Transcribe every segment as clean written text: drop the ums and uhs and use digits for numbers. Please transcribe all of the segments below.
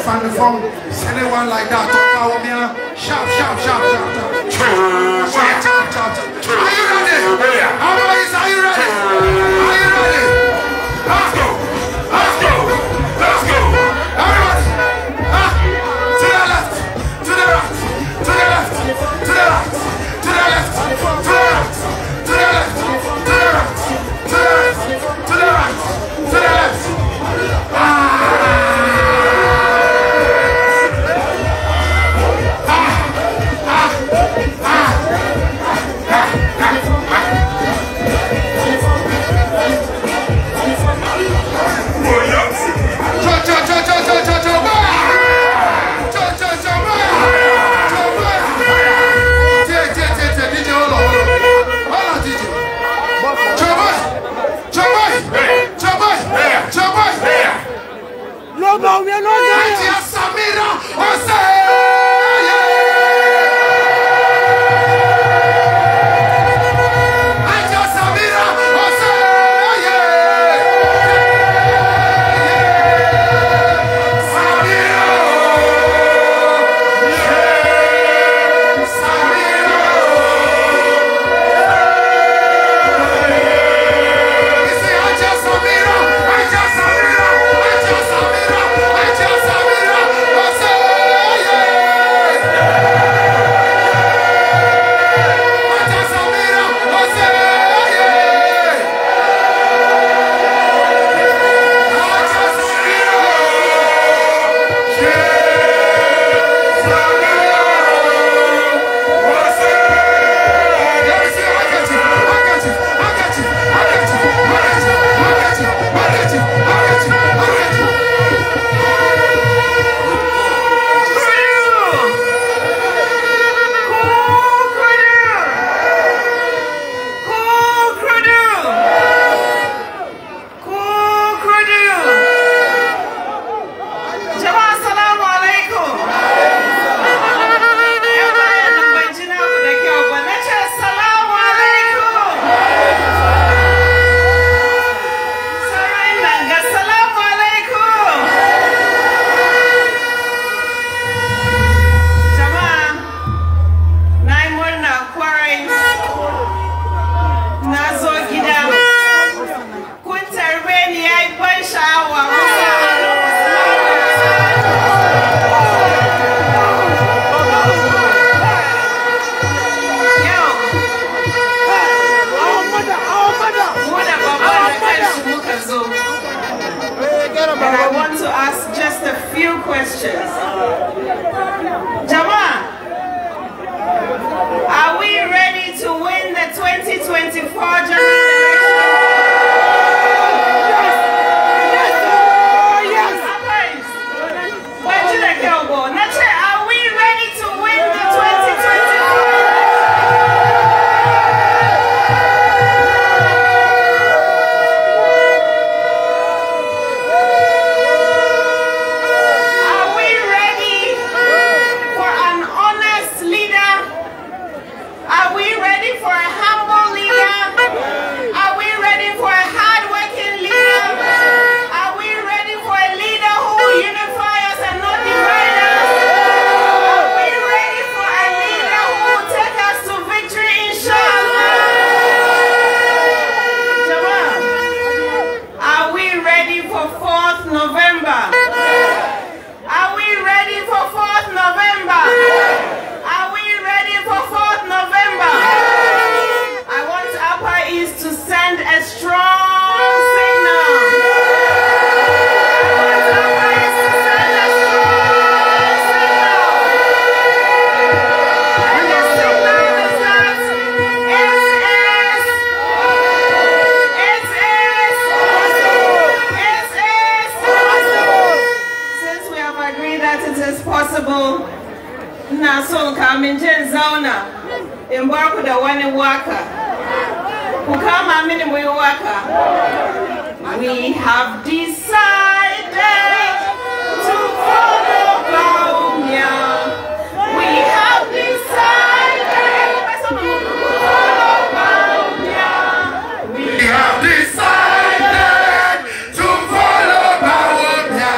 from the phone. Send anyone like that. Bawumia. Sharp. Are you ready? How boys, are you ready? Are you ready? Let's go. Everybody. To the left. To the right. To the left. To the right. To the left. To the right. To the left. To the right. To the left. To the right. To the left. Are we ready to win the 2024 general embark the one worker who come a minute we worker. We have decided to follow Bawumia. We have decided to follow Bawumia. We have decided to follow Bawumia.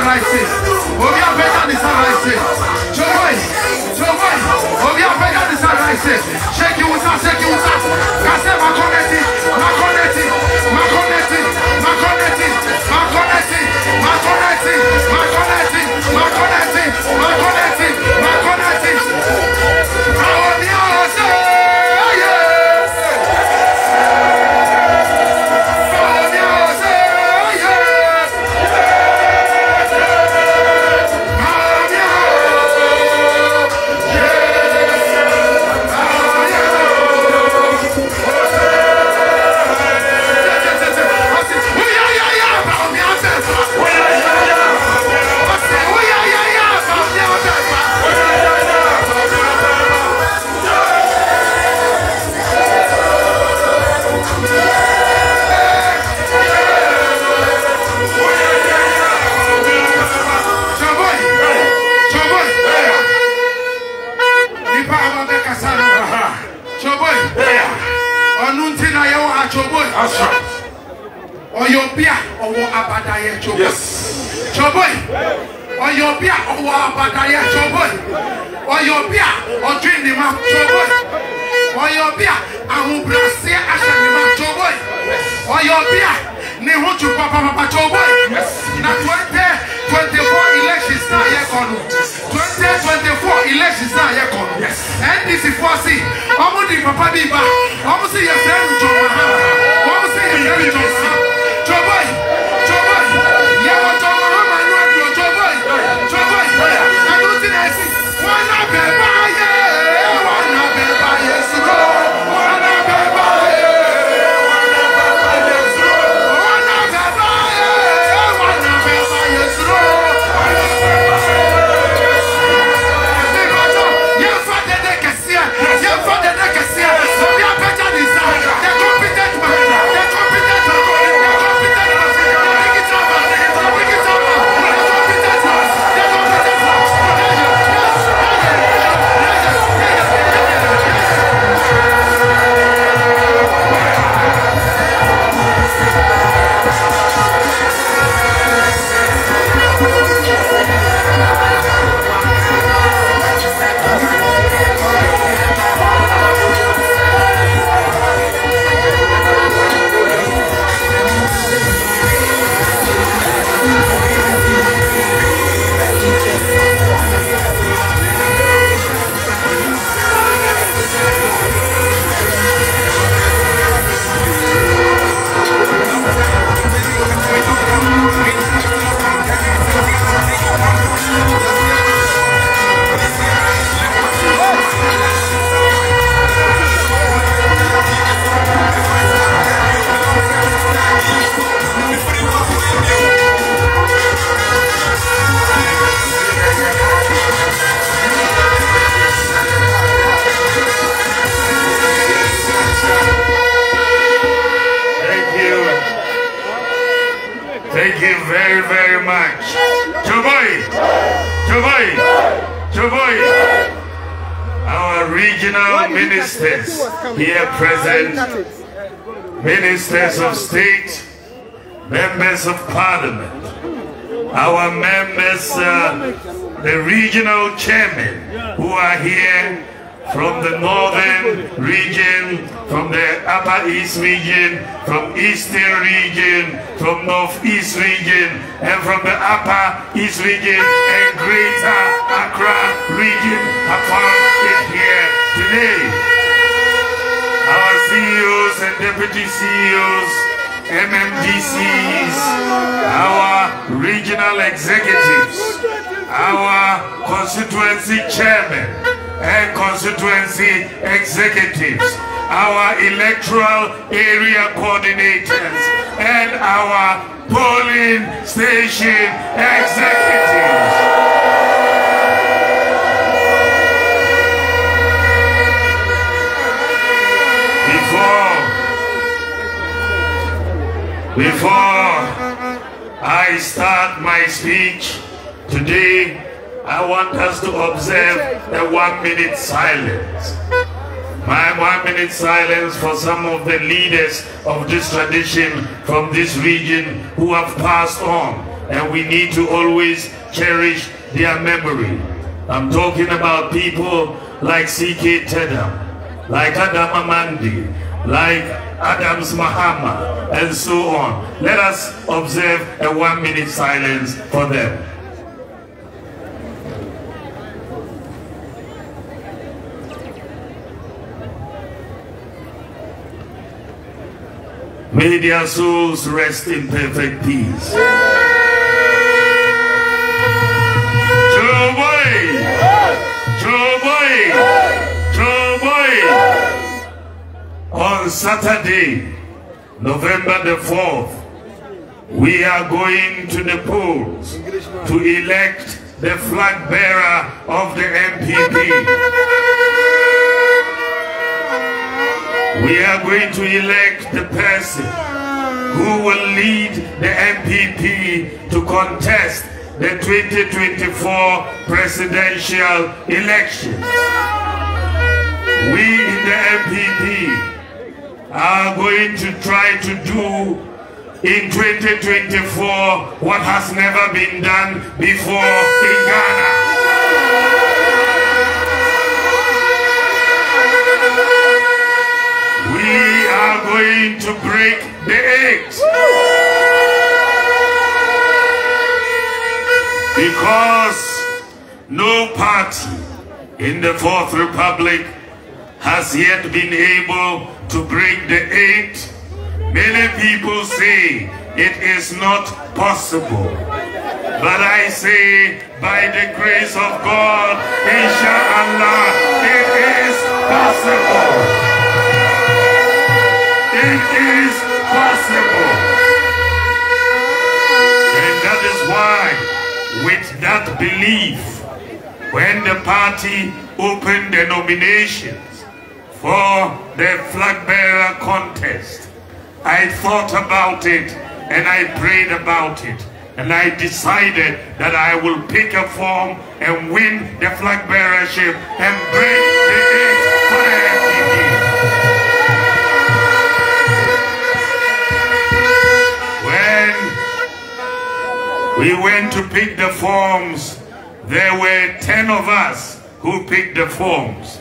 rising. Bawumia better the sun rising. Joy. Bawumia better the sun rising. Shake you with us. Kase makoneti. Oyobia owo abadaye choboy. Yes. Choboy. Oyobia owo abadaye choboy. Oyobia odwinima choboy. Oyobia ahubrase ashanima choboy. Oyobia ne hotu papa choboy. Na 2024 elections na ye kono. 2024 elections na ye kono. NDC force omo di papa bi ba. Omo se ye friend choboy. Omo se ye friend choboy. Choboy, yeah, what I'm Choboy. I don't think I see one of them. Thank you very, very much. Choboy. Our regional ministers here present, ministers of state, members of parliament, our members, the regional chairmen who are here from the northern region, from the upper east region, from eastern region, from northeast region, and from the upper east region and greater Accra region upon it here today. Our CEOs and deputy CEOs, MMDCs, our regional executives, our constituency chairmen and constituency executives, our electoral area coordinators, and our polling station executives. Before I start my speech today, I want us to observe a 1 minute silence. My 1 minute silence for some of the leaders of this tradition from this region who have passed on. and we need to always cherish their memory. I'm talking about people like C.K. Tedam, like Adam Amandi, like Adams Mahama, and so on. Let us observe a 1 minute silence for them. May their souls rest in perfect peace. On Saturday, November the 4th, we are going to the polls to elect the flag bearer of the NPP. We are going to elect the person who will lead the NPP to contest the 2024 presidential election. We in the NPP are going to try to do in 2024 what has never been done before in Ghana. We are going to break the eggs. Because no party in the Fourth Republic has yet been able to break the eight. Many people say it is not possible. But I say, by the grace of God, inshallah, it is possible. It is possible. And that is why, with that belief, when the party opened the nominations for the flag bearer contest, I thought about it and I prayed about it, and I decided that I will pick a form and win the flag bearership and break the eight for the NPP. When we went to pick the forms, there were 10 of us who picked the forms,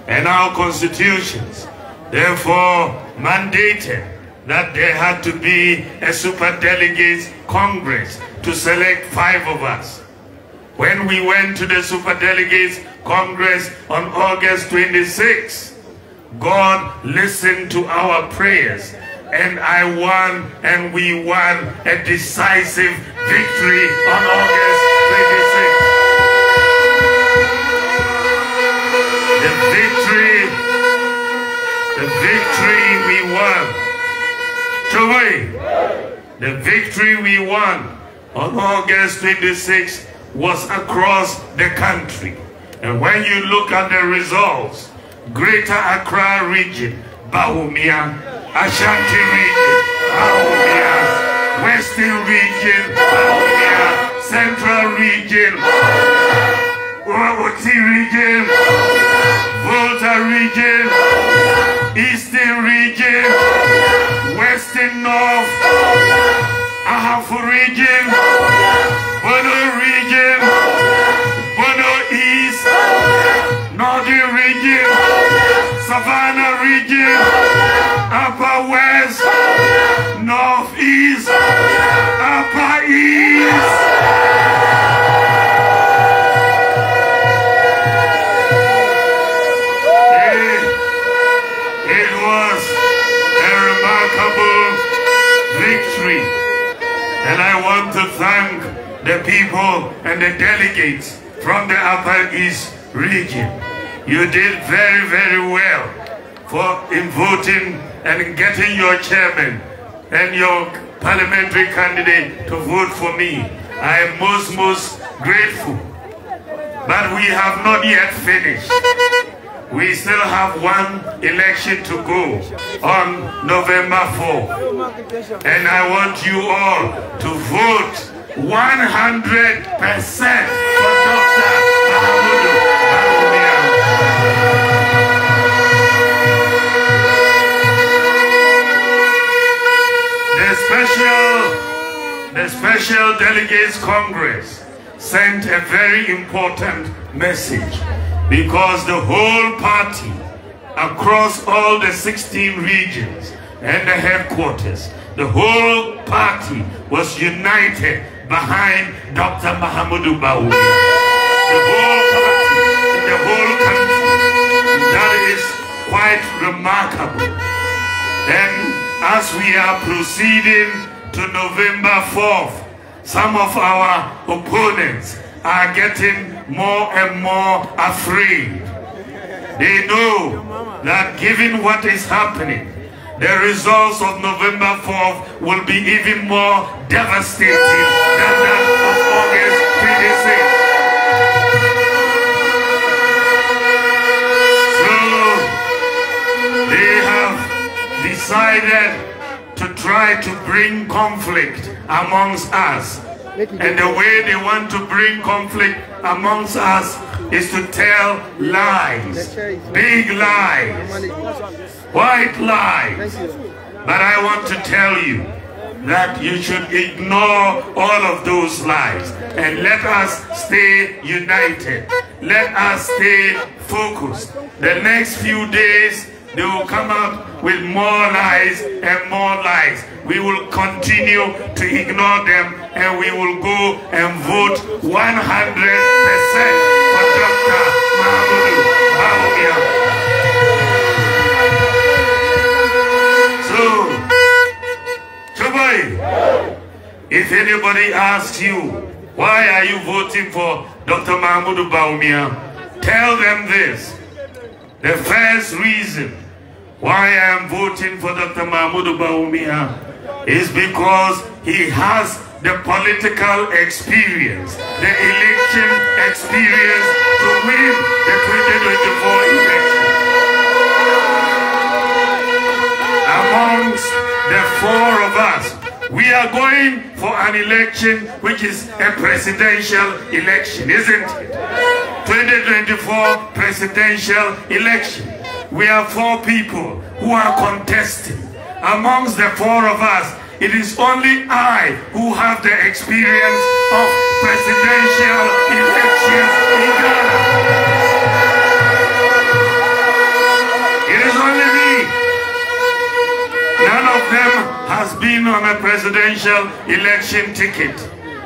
and our constitutions therefore mandated that there had to be a super delegates congress to select 5 of us. When we went to the super delegates congress on August 26, God listened to our prayers, and I won, and we won a decisive victory on August 26. The victory we won on August 26 was across the country. And when you look at the results, Greater Accra region, Bawumia, Ashanti region, Bawumia, Western region, Bawumia, Central region, Oti region, Volta region, Eastern region, Western North, Ahafu region, Bono region, Bono East, Northern region, Savannah region, Upper West, Northeast, Upper East. And I want to thank the people and the delegates from the Upper East region. You did very, very well in voting and in getting your chairman and your parliamentary candidate to vote for me. I am most grateful. But we have not yet finished. We still have one election to go on November 4th. And I want you all to vote 100% for Dr. Bawumia. The Special Delegates Congress sent a very important message, because the whole party across all the 16 regions and the headquarters, the whole party was united behind Dr. Mahamudu Bawumia. The whole party in the whole country. That is quite remarkable. And as we are proceeding to November 4th, some of our opponents are getting more and more afraid. They know that given what is happening, the results of November 4th will be even more devastating than that of August 26. So they have decided to try to bring conflict amongst us. And the way they want to bring conflict amongst us is to tell lies, big lies, white lies. But I want to tell you that you should ignore all of those lies and let us stay united. Let us stay focused. The next few days, they will come out with more lies and more lies. We will continue to ignore them, and we will go and vote 100% for Dr. Mahamudu Bawumia. So, Chobai, if anybody asks you, why are you voting for Dr. Mahamudu Bawumia, tell them this. The first reason why I am voting for Dr. Mahamudu Bawumia is because he has the political experience, the election experience to win the 2024 election. Amongst the four of us, we are going for an election which is a presidential election, isn't it? 2024 presidential election. We are four people who are contesting. Amongst the four of us, it is only I who have the experience of presidential elections in Ghana. It is only me. None of them has been on a presidential election ticket.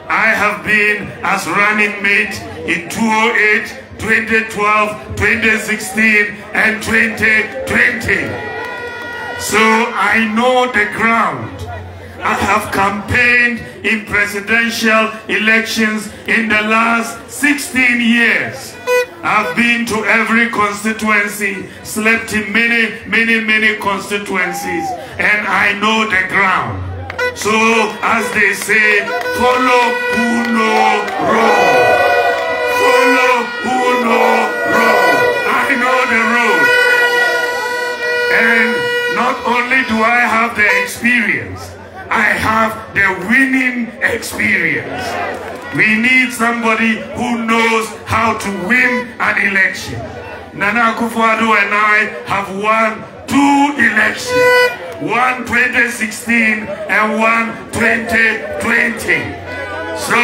I have been as running mate in 2008, 2012, 2016, and 2020. So I know the ground. I have campaigned in presidential elections in the last 16 years. I've been to every constituency, slept in many constituencies, and I know the ground. So, as they say, follow who know road. Follow who know road. I know the road. And not only do I have the experience, I have the winning experience. We need somebody who knows how to win an election. Nana Akufo-Addo and I have won 2 elections. One 2016 and one 2020. So,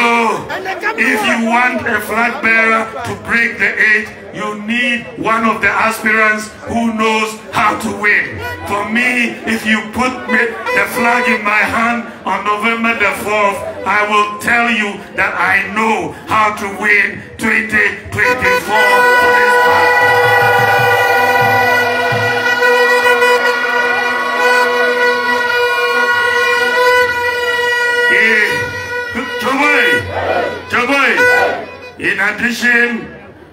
if you want a flag bearer to break the 8, you need one of the aspirants who knows how to win. For me, if you put the flag in my hand on November the 4th, I will tell you that I know how to win 2024 for this party. In addition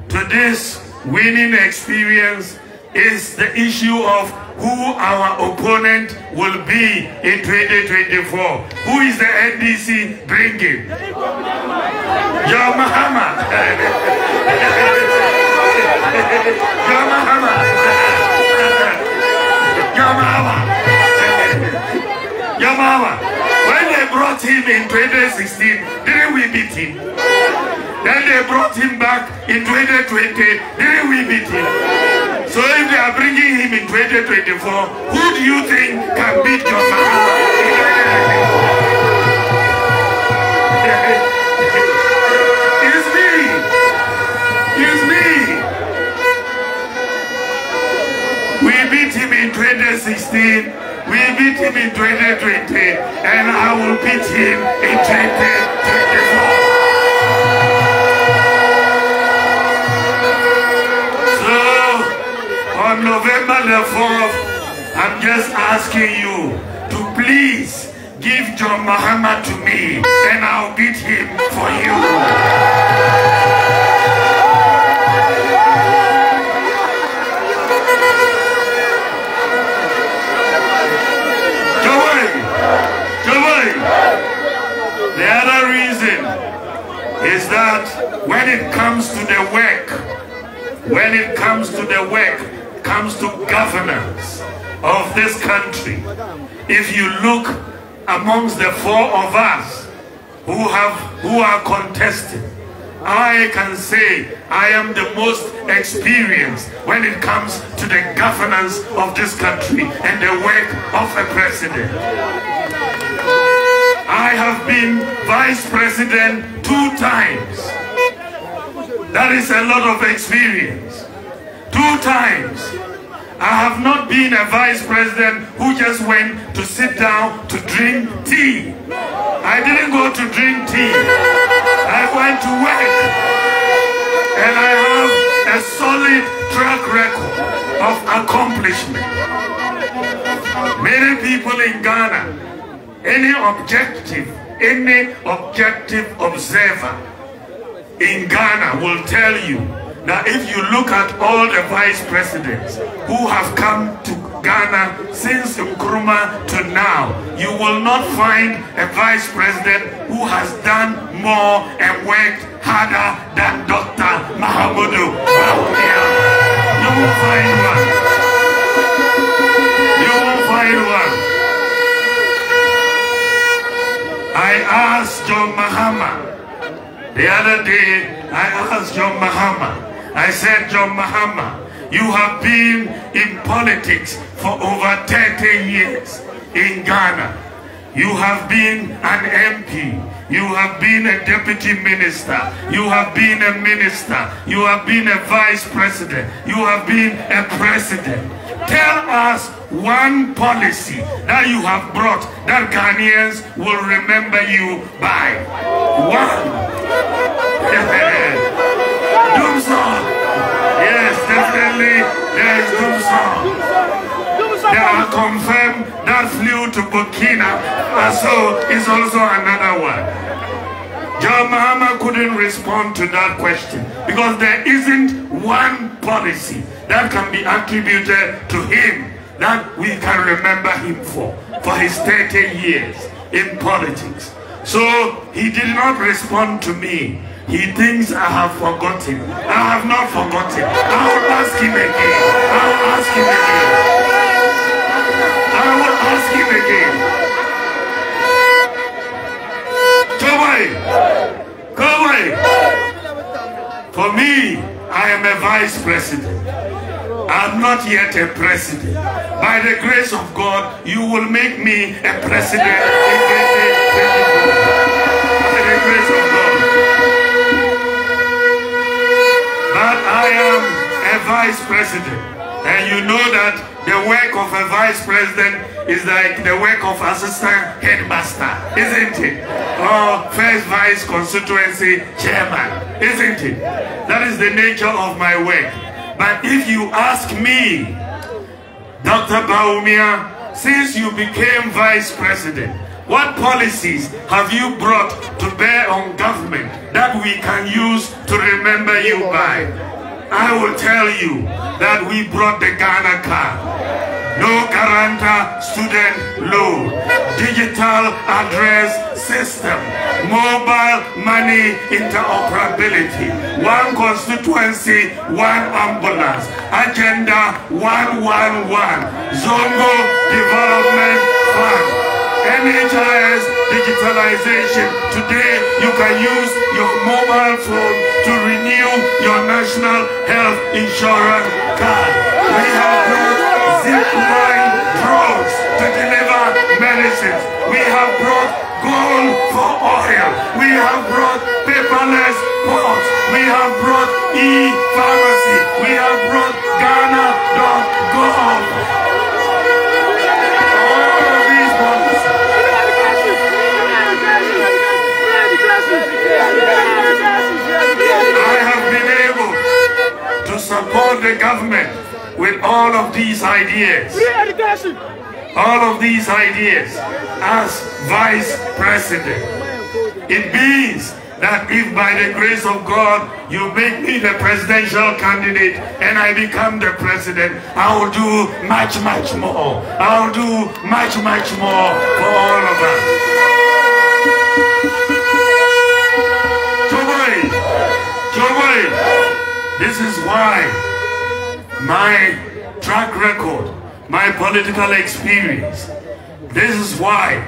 to this winning experience is the issue of who our opponent will be in 2024. Who is the NDC bringing? Your Muhammad. Your Muhammad. Your Muhammad. Your Muhammad. When they brought him in 2016, didn't we beat him? Then they brought him back in 2020, didn't we beat him? So if they are bringing him in 2024, who do you think can beat your man? It's me. It's me. We beat him in 2016. We beat him in 2020. And I will beat him in 2024. So, on November the 4th, I'm just asking you to please give John Mahama to me, and I'll beat him for you. The other reason is that when it comes to the work, comes to governance of this country, if you look amongst the four of us who are contesting, I can say I am the most experienced when it comes to the governance of this country and the work of a president. I have been vice president 2 times. That is a lot of experience. 2 times. I have not been a vice president who just went to sit down to drink tea. I didn't go to drink tea. I went to work. And I have a solid track record of accomplishment. Many people in Ghana, any objective observer in Ghana will tell you that if you look at all the vice presidents who have come to Ghana since Nkrumah to now, you will not find a vice president who has done more and worked harder than Dr. Mahamudu Bawumia. You won't find one. You won't find one. I asked John Mahama the other day, I said, John Mahama, you have been in politics for over 30 years in Ghana. You have been an MP. You have been a deputy minister. You have been a minister. You have been a vice president. You have been a president. Tell us one policy that you have brought that Ghanaians will remember you by. One. Doom song. Yes, definitely there is doom song. There are confirmed that flew to Burkina Faso is also another one. John Mahama couldn't respond to that question because there isn't one policy that can be attributed to him that we can remember him for his 30 years in politics. So he did not respond to me. He thinks I have forgotten. I have not forgotten. I will ask him again. I will ask him again. I will ask him again. Come away. Come away. For me, I am a vice president. I'm not yet a president. By the grace of God, you will make me a president in 2024. By the grace of God. But I am a vice president. And you know that the work of a vice president is like the work of assistant headmaster, isn't it? Or first vice constituency chairman, isn't it? That is the nature of my work. But if you ask me, Dr. Bawumia, since you became vice president, what policies have you brought to bear on government that we can use to remember you by? I will tell you that we brought the Ghana card. No guarantor student loan, digital address system, mobile money interoperability, one constituency, one ambulance, agenda 111, Zongo Development Fund, NHIS digitalization. Today you can use your mobile phone to renew your national health insurance card. We have brought zip line drones to deliver medicines. We have brought gold for oil. We have brought paperless ports. We have brought e-pharmacy. We have brought Ghana.gov. All of these policies. I have been able to support the government with all of these ideas. All of these ideas as Vice President. It means that if by the grace of God you make me the presidential candidate and I become the president, I will do much, much more. I will do much, much more for all of us. Choboi, this is why my track record, my political experience, this is why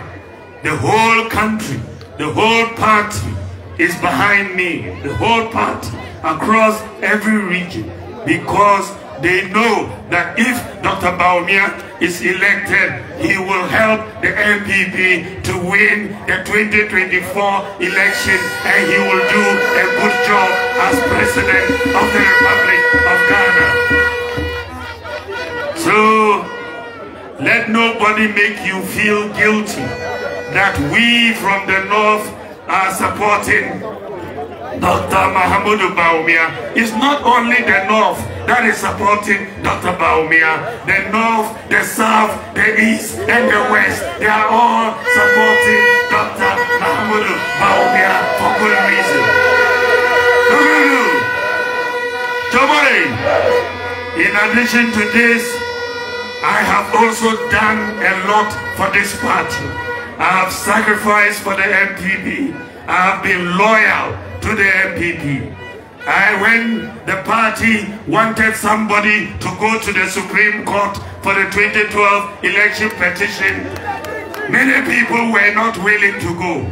the whole country, the whole party is behind me, the whole party across every region, because they know that if Dr. Bawumia is elected, he will help the NPP to win the 2024 election, and he will do a good job as President of the Republic of Ghana. So, let nobody make you feel guilty that we from the North are supporting Dr. Mahamudu Bawumia. It's not only the North that is supporting Dr. Bawumia. The North, the South, the East, and the West, they are all supporting Dr. Mahamudu Bawumia for good reason. In addition to this, I have also done a lot for this party. I have sacrificed for the NPP. I have been loyal to the NPP. When the party wanted somebody to go to the Supreme Court for the 2012 election petition, many people were not willing to go.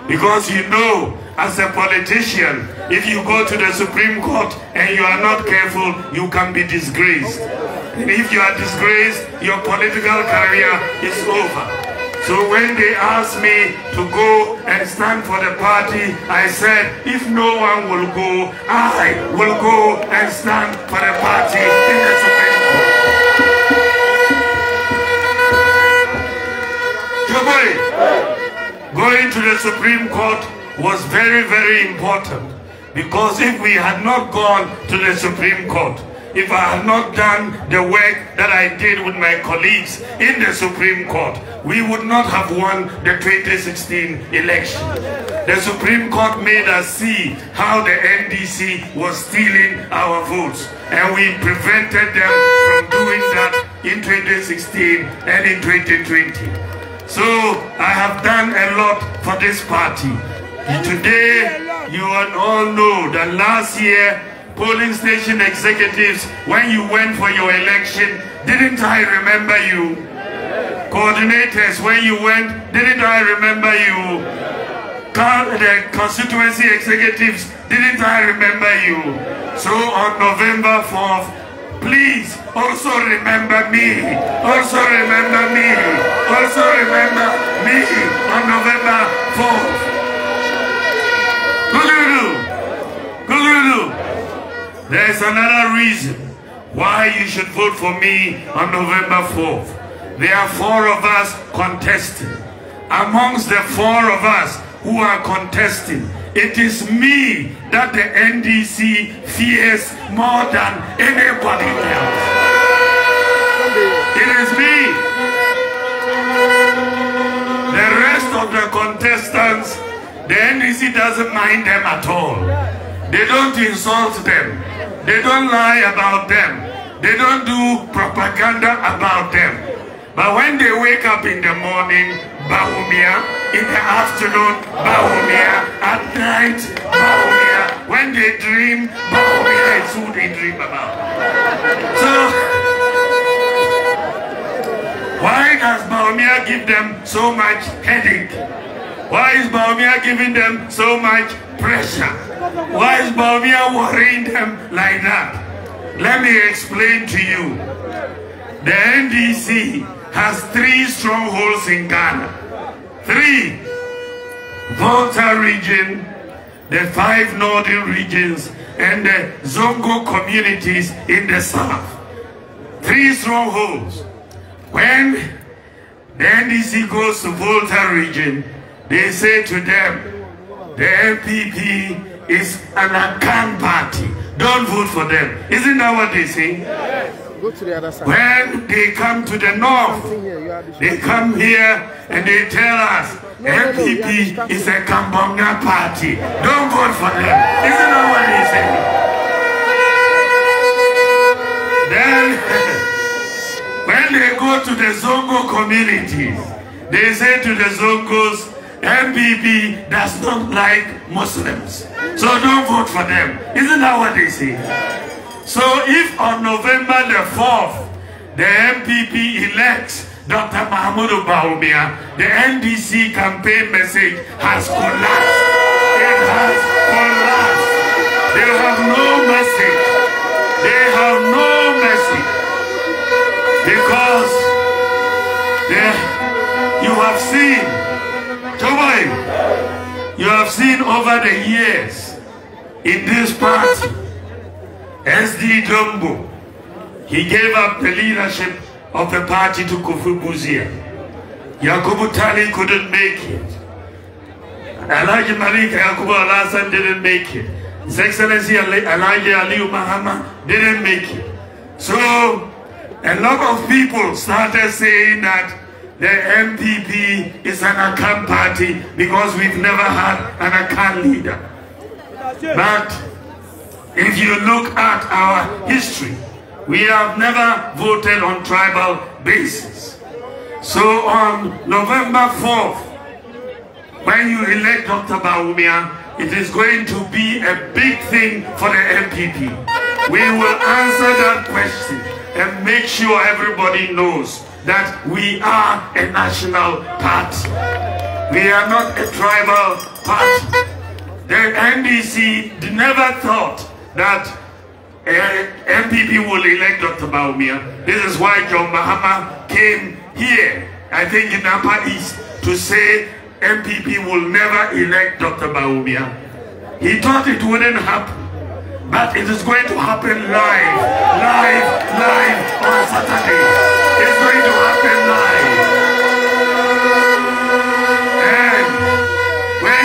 Because you know, as a politician, if you go to the Supreme Court and you are not careful, you can be disgraced. And if you are disgraced, your political career is over. So when they asked me to go and stand for the party, I said, if no one will go, I will go and stand for the party in the Supreme Court. Going to the Supreme Court was very, very important, because if we had not gone to the Supreme Court, if I had not done the work that I did with my colleagues in the Supreme Court, we would not have won the 2016 election. The Supreme Court made us see how the NDC was stealing our votes, and we prevented them from doing that in 2016 and in 2020. So I have done a lot for this party. Today, you all know that last year, polling station executives, when you went for your election, didn't I remember you? Coordinators, when you went, didn't I remember you? The constituency executives, didn't I remember you? So on November 4th, please also remember me. Also remember me. Also remember me on November 4th. There's another reason why you should vote for me on November 4th. There are 4 of us contesting. Amongst the 4 of us who are contesting, it is me that the NDC fears more than anybody else. It is me. The rest of the contestants, the NDC doesn't mind them at all. They don't insult them. They don't lie about them. They don't do propaganda about them. But when they wake up in the morning, Bawumia, in the afternoon, Bawumia, at night, Bawumia, when they dream, Bawumia is who they dream about. So, why does Bawumia give them so much headache? Why is Bawumia giving them so much pressure? Why is Bawumia worrying them like that? Let me explain to you. The NDC has 3 strongholds in Ghana. 3. Volta region, the 5 northern regions, and the Zongo communities in the south. 3 strongholds. When the NDC goes to Volta region, they say to them, the NPP is an account party. Don't vote for them. Isn't that what they say? Yes. Go to the other side. When they come to the north, they come here and they tell us, NPP is a Kambonga party. Don't vote for them. Isn't that what they say? Then, when they go to the Zongo communities, they say to the Zongos, NPP does not like Muslims, so don't vote for them. Isn't that what they say? So if on November the 4th, the NPP elects Dr. Mahmoud Bawumia, the NDC campaign message has collapsed. It has collapsed. They have no message. They have no message. Because you have seen, you have seen over the years in this party, SD Jumbo, he gave up the leadership of the party to Kufu Buzia. Yakubu Tali couldn't make it. Elijah Malik Yakubu Alasan didn't make it. His Excellency Elijah Aliu Mahama didn't make it. So a lot of people started saying that the NPP is an account party because we've never had an account leader. But if you look at our history, we have never voted on tribal basis. So on November 4th, when you elect Dr. Bawumia, it is going to be a big thing for the NPP. We will answer that question and make sure everybody knows that we are a national party. We are not a tribal party. The NDC never thought that NPP will elect Dr. Bawumia. This is why John Mahama came here, I think in Upper East, to say NPP will never elect Dr. Bawumia. He thought it wouldn't happen, but it is going to happen live on Saturday. It's going to happen live. And when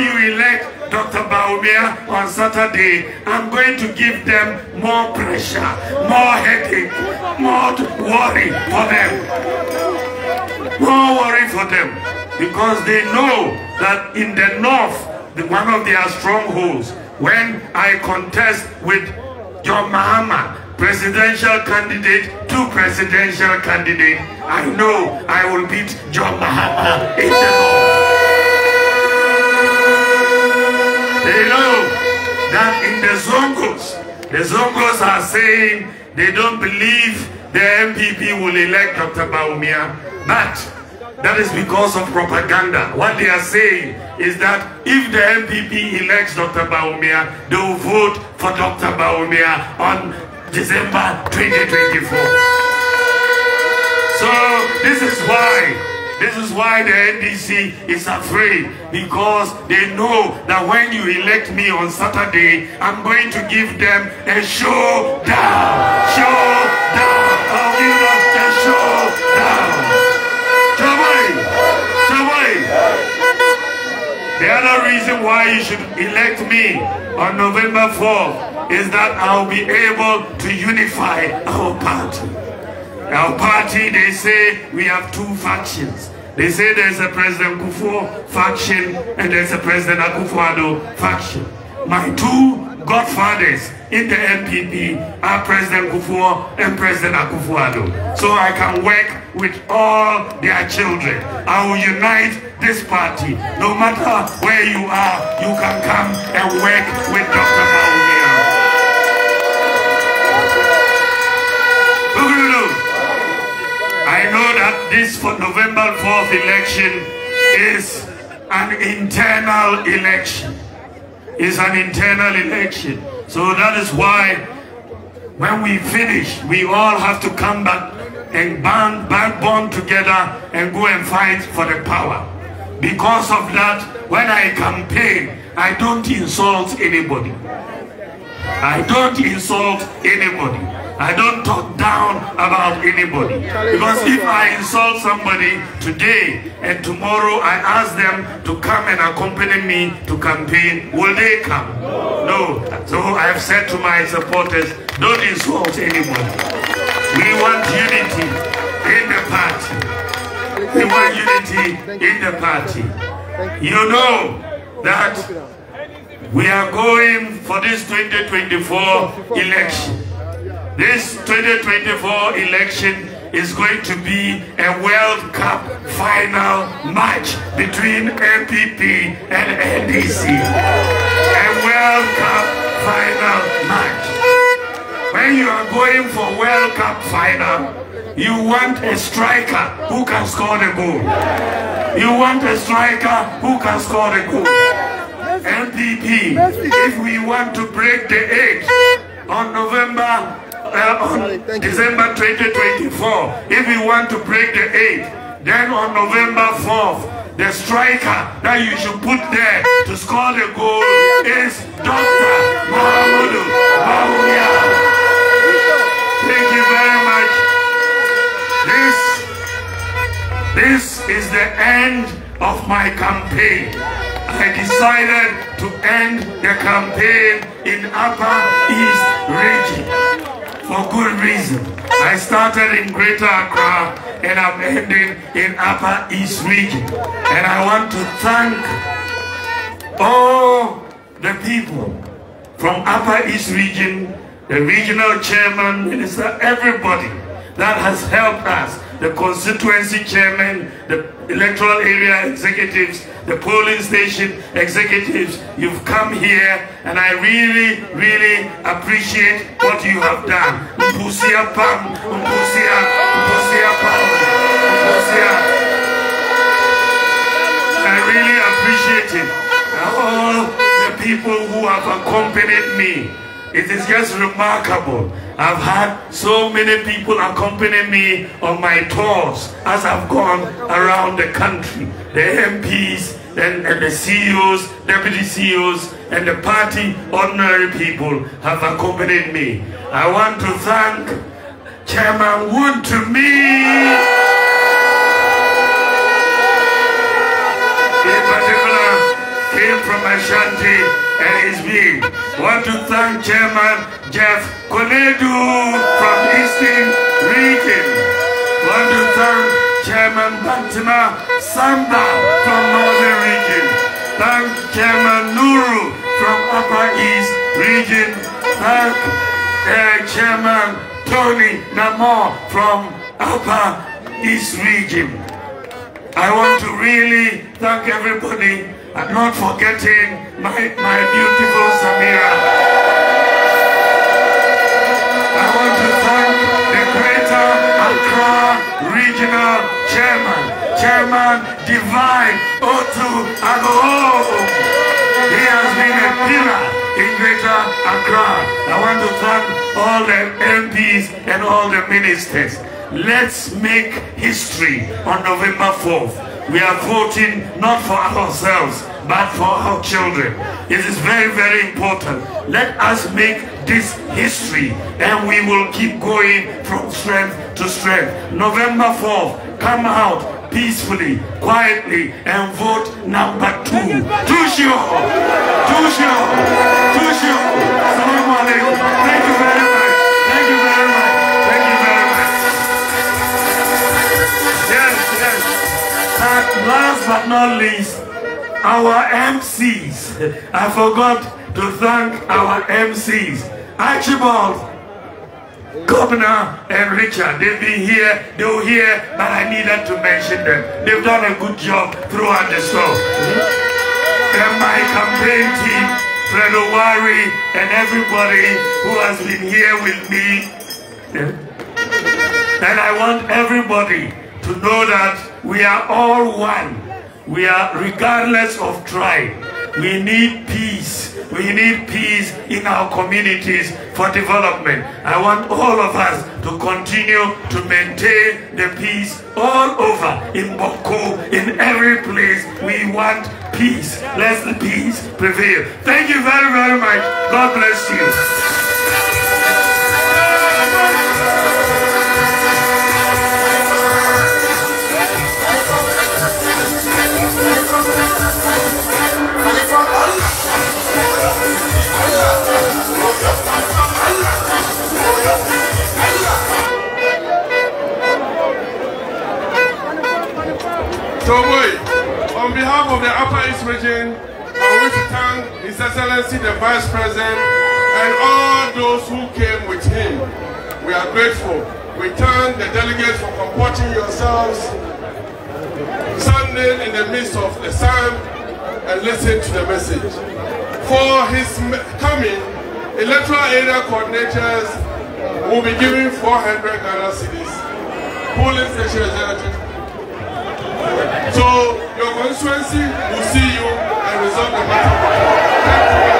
you elect Dr. Bawumia on Saturday, I'm going to give them more pressure, more headache, more worry for them. More worry for them. Because they know that in the north, one of their strongholds, when I contest with John Mahama, presidential candidate to presidential candidate, I know I will beat John Mahama in the north. They know that in the Zongos are saying they don't believe the MPP will elect Dr. Bawumia, but that is because of propaganda. What they are saying is that if the MPP elects Dr. Bawumia, they will vote for Dr. Bawumia on December 2024. So this is why the NDC is afraid, because they know that when you elect me on Saturday, I'm going to give them a showdown. I'll give them a showdown. The other reason why you should elect me on November 4th is that I'll be able to unify our party. Our party, they say we have 2 factions. They say there's a President Kufuor faction and there's a President Akufo-Addo faction. My 2 godfathers in the NPP are President Kufuor and President Akufo-Addo. So I can work with all their children. I will unite this party. No matter where you are, you can come and work with Dr. Bawumia. I know that this for November 4th election is an internal election. It's an internal election. So that is why when we finish, we all have to come back and bond together and go and fight for the power. Because of that, when I campaign, I don't insult anybody. I don't insult anybody. I don't talk down about anybody. Because if I insult somebody today and tomorrow I ask them to come and accompany me to campaign, will they come? No. So I have said to my supporters, don't insult anybody. We want unity in the party. We want unity in the party. You know that we are going for this 2024 election. This 2024 election is going to be a World Cup final match between NPP and NDC. A World Cup final match. When you are going for World Cup final, you want a striker who can score the goal. You want a striker who can score the goal. NPP, if we want to break the age on December 2024, if we want to break the age, then on November 4th, the striker that you should put there to score the goal is Dr. Bawumia. Thank you very much. This is the end of my campaign. I decided to end the campaign in Upper East region for good reason. I started in Greater Accra and I'm ending in Upper East region. And I want to thank all the people from Upper East region, the regional chairman, minister, everybody that has helped us, the constituency chairman, the electoral area executives, the polling station executives. You've come here and I really, really appreciate what you have done. Mpusia Pam, Mpusia Pam, Mpusia. I really appreciate it. All the people who have accompanied me. It is just remarkable. I've had so many people accompany me on my tours as I've gone around the country. The MPs and the CEOs, deputy CEOs, and the party ordinary people have accompanied me. I want to thank Chairman Wood to me. In particular, came from Ashanti and his being. Want to thank Chairman Jeff Konedu from Eastern Region. Want to thank Chairman Bantima Samba from Northern Region. Thank Chairman Nuru from Upper East Region. Thank Chairman Tony Namo from Upper East Region. I want to really thank everybody, and not forgetting my beautiful Samira. I want to thank the Greater Accra Regional Chairman, Chairman Divine Otu Ago. He has been a pillar in Greater Accra. I want to thank all the MPs and all the ministers. Let's make history on November 4th. We are voting not for ourselves, but for our children. It is very, very important. Let us make this history, and we will keep going from strength to strength. November 4th, come out peacefully, quietly, and vote number 2. Tushio! Tushio! Tushio! Assalamu alaikum. Thank you very much. Thank you very much. Thank you very much. Yes, yes. And last but not least, our MCs. I forgot to thank our MCs. Archibald, Governor, and Richard. They've been here, they were here, but I needed to mention them. They've done a good job throughout the show. And my campaign team, Fred Owari, and everybody who has been here with me. And I want everybody to know that we are all one. We are, regardless of tribe, We need peace. We need peace in our communities for development. I want all of us to continue to maintain the peace all over in Boko, in every place. We want peace. Let the peace prevail. Thank you very, very much. God bless you. So on behalf of the Upper East Region, I wish to thank His Excellency the Vice President and all those who came with him. We are grateful. We thank the delegates for comporting yourselves, standing in the midst of the sun and listening to the message. For his coming, electoral area coordinators will be given 400 Ghana cedis. Polling station executive. So your constituency will see you and resolve the matter.